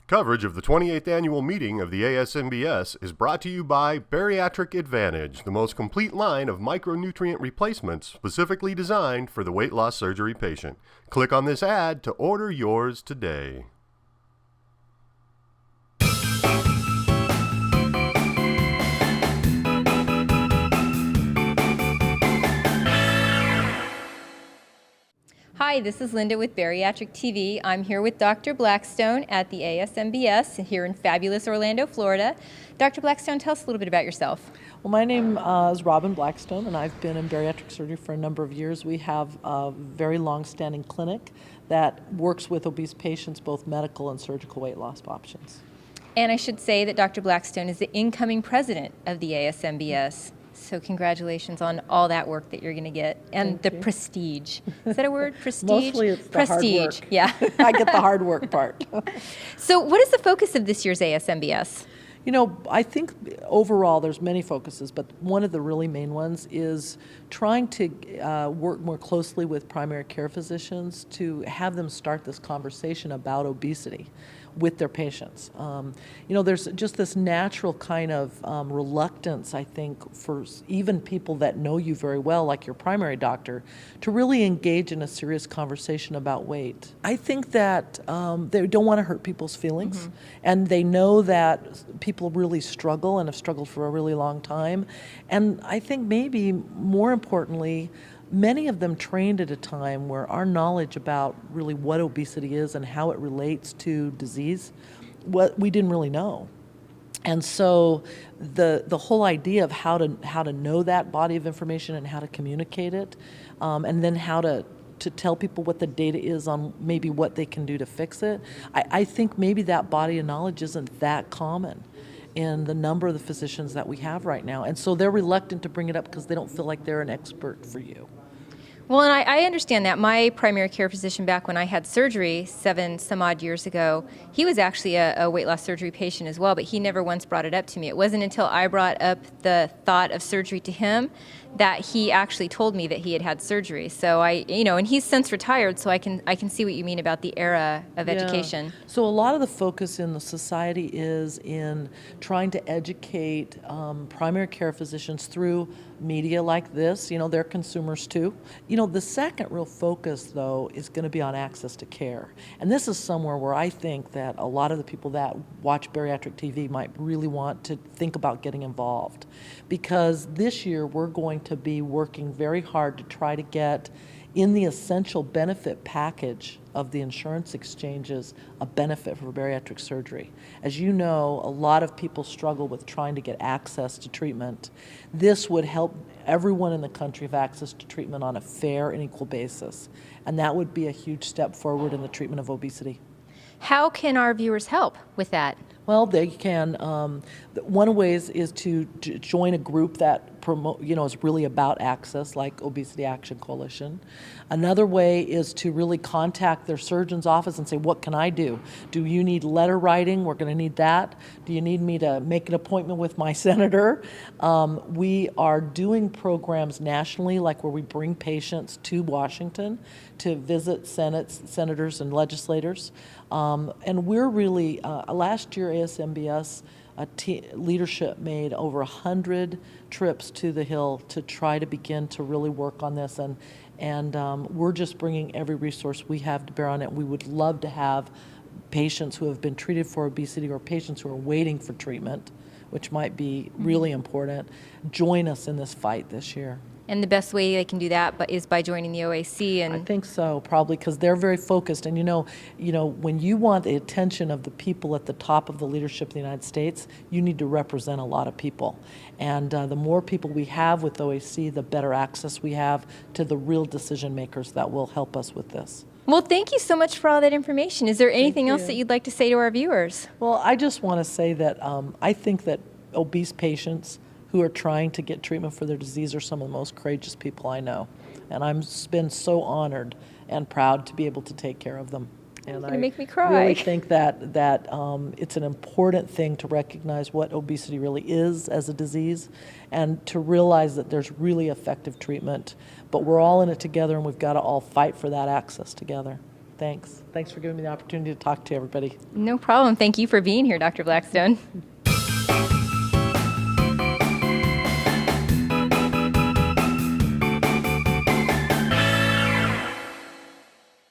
Coverage of the 28th annual meeting of the ASMBS is brought to you by Bariatric Advantage, the most complete line of micronutrient replacements specifically designed for the weight loss surgery patient. Click on this ad to order yours today. Hi, this is Linda with BariatricTV. I'm here with Dr. Blackstone at the ASMBS here in fabulous Orlando, Florida. Dr. Blackstone, tell us a little bit about yourself. Well, my name is Robin Blackstone, and I've been in bariatric surgery for a number of years. We have a very long-standing clinic that works with obese patients, both medical and surgical weight loss options. And I should say that Dr. Blackstone is the incoming president of the ASMBS. So congratulations on all that work that you're going to get, and the prestige. Is that a word? Prestige? Mostly it's the hard work. Yeah. I get the hard work part. So what is the focus of this year's ASMBS? You know, I think overall there's many focuses, but one of the really main ones is trying to work more closely with primary care physicians to have them start this conversation about obesity with their patients. You know, there's just this natural kind of reluctance, I think, for even people that know you very well, like your primary doctor, to really engage in a serious conversation about weight. I think that they don't want to hurt people's feelings, and they know that people really struggle and have struggled for a really long time. And I think maybe more importantly, many of them trained at a time where our knowledge about really what obesity is and how it relates to disease, what we didn't really know. And so the whole idea of how to know that body of information and how to communicate it, and then how to tell people what the data is on maybe what they can do to fix it, I think maybe that body of knowledge isn't that common in the number of the physicians that we have right now. And so they're reluctant to bring it up because they don't feel like they're an expert for you. Well, and I understand that. My primary care physician back when I had surgery 7 some odd years ago, he was actually a weight loss surgery patient as well, but he never once brought it up to me. It wasn't until I brought up the thought of surgery to him that he actually told me that he had had surgery. So and he's since retired, so I can see what you mean about the era of education. So a lot of the focus in the society is in trying to educate primary care physicians through media like this. You know, they're consumers too. You know, the second real focus, though, is going to be on access to care. And this is somewhere where I think that a lot of the people that watch Bariatric TV might really want to think about getting involved. Because this year we're going to be working very hard to try to get in the essential benefit package of the insurance exchanges a benefit for bariatric surgery. As you know, a lot of people struggle with trying to get access to treatment. This would help everyone in the country have access to treatment on a fair and equal basis. And that would be a huge step forward in the treatment of obesity. How can our viewers help with that? Well, they can. One of the ways is to join a group that is really about access, like Obesity Action Coalition. Another way is to really contact their surgeon's office and say, what can I do? Do you need letter writing? We're going to need that. Do you need me to make an appointment with my senator? We are doing programs nationally, like where we bring patients to Washington to visit senators and legislators. And we're really, last year ASMBS leadership made over 100 trips to the Hill to try to begin to really work on this, and we're just bringing every resource we have to bear on it. We would love to have patients who have been treated for obesity or patients who are waiting for treatment, which might be really important, join us in this fight this year. And the best way they can do that is by joining the OAC. And I think so, probably, because they're very focused. And you know, when you want the attention of the people at the top of the leadership of the United States, you need to represent a lot of people. And the more people we have with OAC, the better access we have to the real decision makers that will help us with this. Well, thank you so much for all that information. Is there anything else that you'd like to say to our viewers? Well, I just want to say that I think that obese patients who are trying to get treatment for their disease are some of the most courageous people I know. And I've been so honored and proud to be able to take care of them. And You're going to make me cry. I really think that it's an important thing to recognize what obesity really is as a disease and to realize that there's really effective treatment. But we're all in it together, and we've got to all fight for that access together. Thanks. Thanks for giving me the opportunity to talk to everybody. No problem. Thank you for being here, Dr. Blackstone.